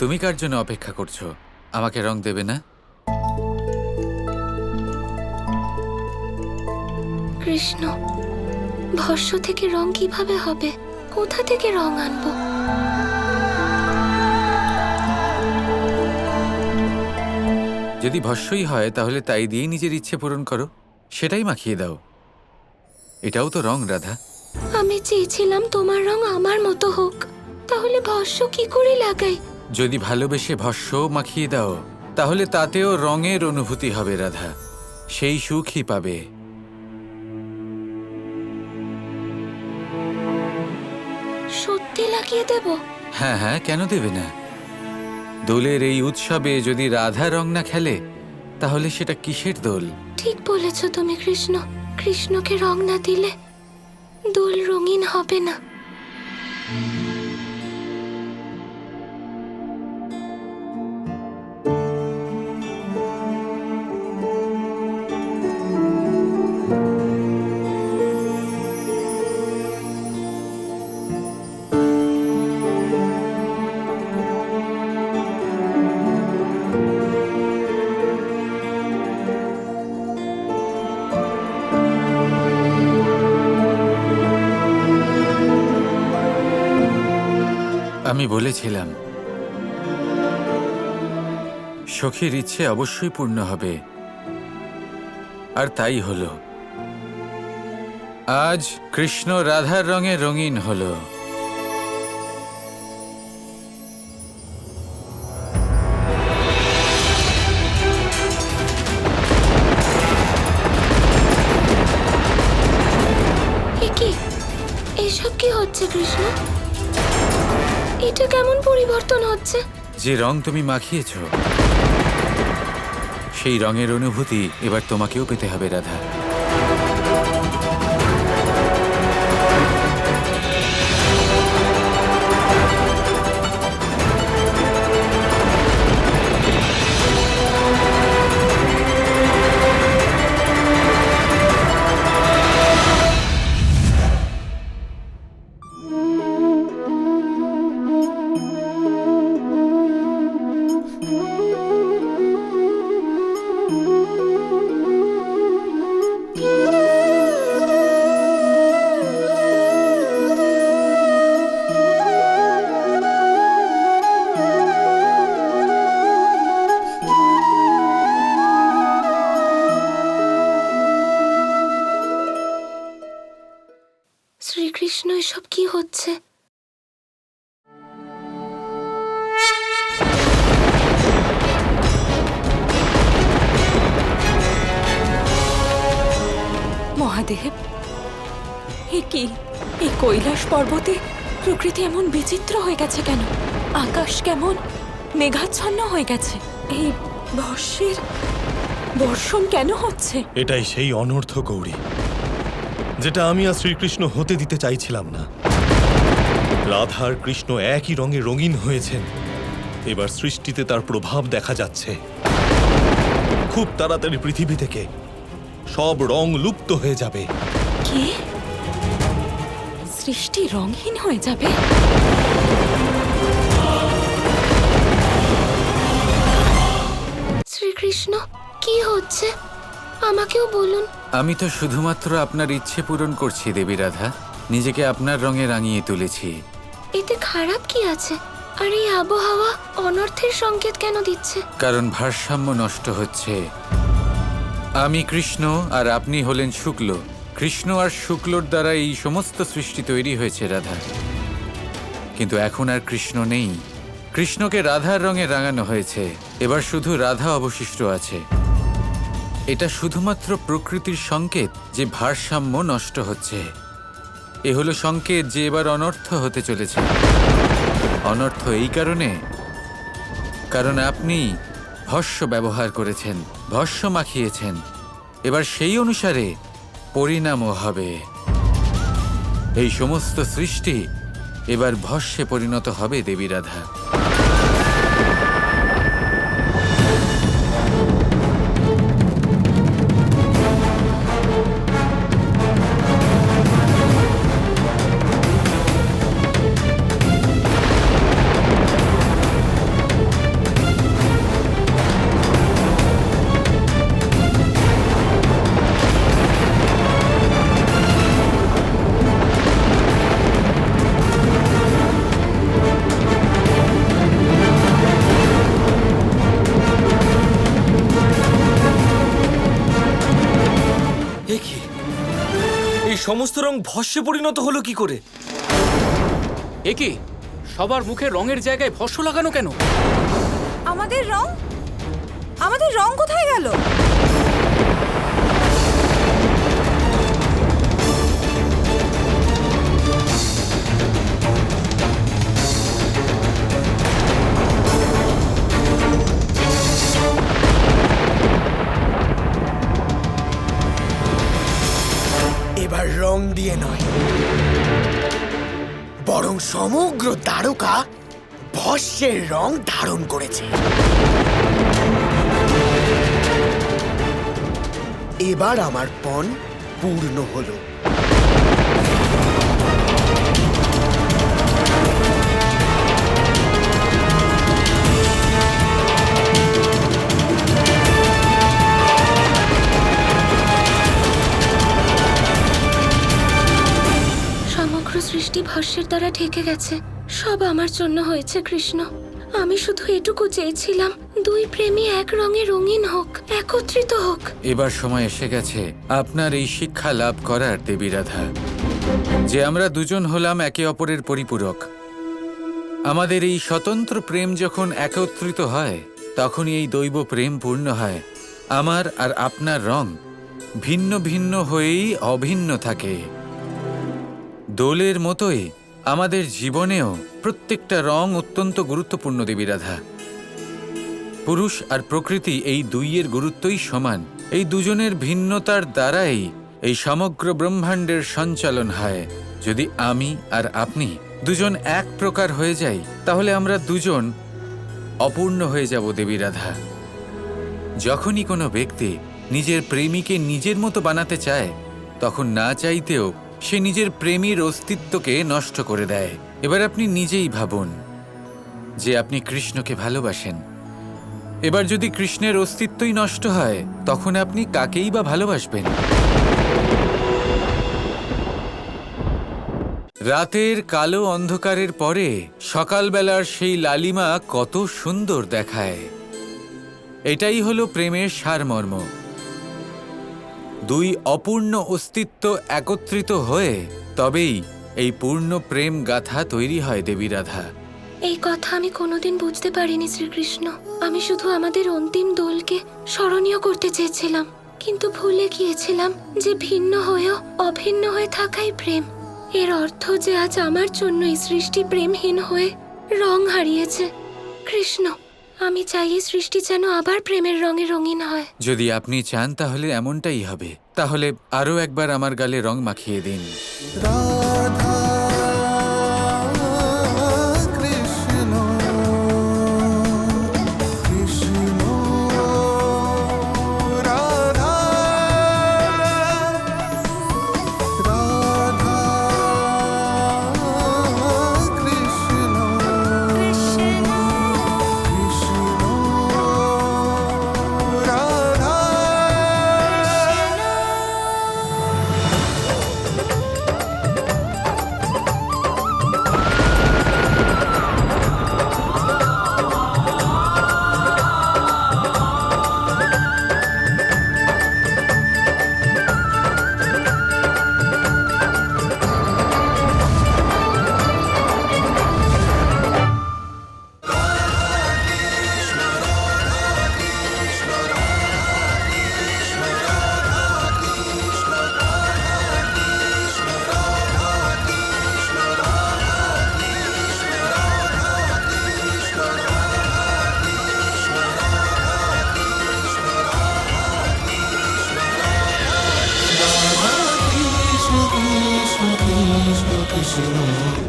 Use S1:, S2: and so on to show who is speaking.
S1: তুমি কার জন্য অপেক্ষা করছো? আমাকে রং দেবে না?
S2: কৃষ্ণ, ভস্য থেকে রং কিভাবে হবে? কোথা থেকে রং আনবো?
S1: যদি ভস্যই হয় তাহলে তাই দিয়েই নিজের ইচ্ছে পূরণ করো, সেটাই মাখিয়ে দাও। এটাও তো রং, রাধা।
S2: আমি চেয়েছিলাম তোমার রং আমার মতো হোক, তাহলে ভস্য কি করে লাগাই?
S1: যদি ভালোবেসে ভস্য মাখিয়ে দাও তাহলে তাতেও রঙের অনুভূতি হবে, রাধা। সেই সুখই পাবে।
S2: সত্যি লাগিয়ে দেব?
S1: হ্যাঁ হ্যাঁ, কেন দেবে না? দোলের এই উৎসবে যদি রাধা রং না খেলে তাহলে সেটা কিসের দোল?
S2: ঠিক বলেছ তুমি কৃষ্ণ। কৃষ্ণকে রং না দিলে দোল রঙিন হবে না।
S1: আমি বলেছিলাম সখীর ইচ্ছে অবশ্যই পূর্ণ হবে, আর তাই হলো। আজ কৃষ্ণ রাধার রঙে রঙিন হলো।
S2: এ কি? এসব কি হচ্ছে কৃষ্ণ? এটা কেমন পরিবর্তন হচ্ছে?
S1: যে রং তুমি মাখিয়েছ সেই রঙের অনুভূতি এবার তোমাকেও পেতে হবে, রাধা।
S2: শ্রীকৃষ্ণ, এসব কি হচ্ছে?
S3: মহাদেব, এ কি? এই কৈলাস পর্বতে প্রকৃতি এমন বিচিত্র হয়ে গেছে কেন? আকাশ কেমন মেঘাচ্ছন্ন হয়ে গেছে? এই ভস্যের বর্ষণ কেন হচ্ছে?
S4: এটাই সেই অনর্থ, গৌরী, যেটা আমি আর শ্রীকৃষ্ণ হতে দিতে চাইছিলাম না। রাধা আর কৃষ্ণ একই রঙে রঙিন হয়েছেন। এবার সৃষ্টিতে তার প্রভাব দেখা যাচ্ছে। খুব তাড়াতাড়ি পৃথিবী থেকে সব রং লুপ্ত হয়ে যাবে।
S3: কি? সৃষ্টি রঙহীন হয়ে যাবে?
S2: শ্রীকৃষ্ণ, কি হচ্ছে? আমাকেও বলুন।
S1: আমি তো শুধুমাত্র আপনার ইচ্ছে পূরণ করছি, দেবী রাধা। নিজেকে আপনার রঙে রাঙিয়ে তুলেছি।
S2: এতে খারাপ কি আছে? আর এই আবহাওয়া অনর্থের সংকেত কেন দিচ্ছে?
S1: কারণ ভারসাম্য নষ্ট হচ্ছে। আমি কৃষ্ণ আর আপনি হলেন শুক্ল। কৃষ্ণ আর শুক্লর দ্বারা এই সমস্ত সৃষ্টি তৈরি হয়েছে, রাধা। কিন্তু এখন আর কৃষ্ণ নেই। কৃষ্ণকে রাধার রঙে রাঙানো হয়েছে। এবার শুধু রাধা অবশিষ্ট আছে। এটা শুধুমাত্র প্রকৃতির সংকেত যে ভারসাম্য নষ্ট হচ্ছে। এ হলো সংকেত যে এবার অনর্থ হতে চলেছে। অনর্থ এই কারণ আপনি ভস্য ব্যবহার করেছেন, ভস্য মাখিয়েছেন। এবার সেই অনুসারে পরিণামও হবে। এই সমস্ত সৃষ্টি এবার ভস্যে পরিণত হবে, দেবী রাধা।
S5: সমস্ত রং ভস্মে পরিণত হলো কি করে?
S6: এ কি সবার মুখে রঙের জায়গায় ভস্ম লাগানো কেন?
S7: আমাদের রং কোথায় গেল?
S8: এবার রং দিয়ে নয়, বরং সমগ্র দ্বারকা ভস্মের রং ধারণ করেছে। এবার আমার পণ পূর্ণ হলো।
S2: সমগ্র সৃষ্টি ভস্মের দ্বারা ঢেকে গেছে। সব আমার জন্য হয়েছে কৃষ্ণ। আমি শুধু এটুকু চেয়েছিলাম, দুই প্রেমী এক রঙে রঙিন হোক, একত্রিত হোক।
S1: এবার সময় এসে গেছে আপনার এই শিক্ষা লাভ করার, দেবী রাধা, যে আমরা দুজন হলাম একে অপরের পরিপূরক। আমাদের এই স্বতন্ত্র প্রেম যখন একত্রিত হয়, তখনই এই দৈব প্রেম পূর্ণ হয়। আমার আর আপনার রং ভিন্ন ভিন্ন হয়েই অভিন্ন থাকে। দোলের মতোই আমাদের জীবনেও প্রত্যেকটা রং অত্যন্ত গুরুত্বপূর্ণ, দেবী রাধা। পুরুষ আর প্রকৃতি এই দুইয়ের গুরুত্বই সমান। এই দুজনের ভিন্নতার দ্বারাই এই সমগ্র ব্রহ্মাণ্ডের সঞ্চালন হয়। যদি আমি আর আপনি দুজন এক প্রকার হয়ে যাই, তাহলে আমরা দুজন অপূর্ণ হয়ে যাব, দেবী রাধা। যখনই কোনো ব্যক্তি নিজের প্রেমীকে নিজের মতো বানাতে চায়, তখন না চাইতেও সে নিজের প্রেমীর অস্তিত্বকে নষ্ট করে দেয়। এবার আপনি নিজেই ভাবুন যে আপনি কৃষ্ণকে ভালোবাসেন। এবার যদি কৃষ্ণের অস্তিত্বই নষ্ট হয়, তখন আপনি কাকেই বা ভালোবাসবেন? রাতের কালো অন্ধকারের পরে সকালবেলার সেই লালিমা কত সুন্দর দেখায়। এটাই হলো প্রেমের সারমর্ম। দুই অপূর্ণ অস্তিত্ব একত্রিত হয়ে তবেই এই পূর্ণ প্রেম গাথা তৈরি হয়, দেবী রাধা।
S2: এই কথা আমি কোনোদিন বুঝতে পারিনি শ্রীকৃষ্ণ। আমি শুধু আমাদের অন্তিম দোলকে স্মরণীয় করতে চেয়েছিলাম, কিন্তু ভুলে গিয়েছিলাম যে ভিন্ন হয়েও অভিন্ন হয়ে থাকাই প্রেম। এর অর্থ যে আজ আমার জন্য এই সৃষ্টি প্রেমহীন হয়ে রং হারিয়েছে। কৃষ্ণ, আমি চাই এই সৃষ্টি যেন আবার প্রেমের রঙে রঙিন হয়।
S1: যদি আপনি চান তাহলে এমনটাই হবে। তাহলে আরও একবার আমার গালে রং মাখিয়ে দিন।
S9: Krishna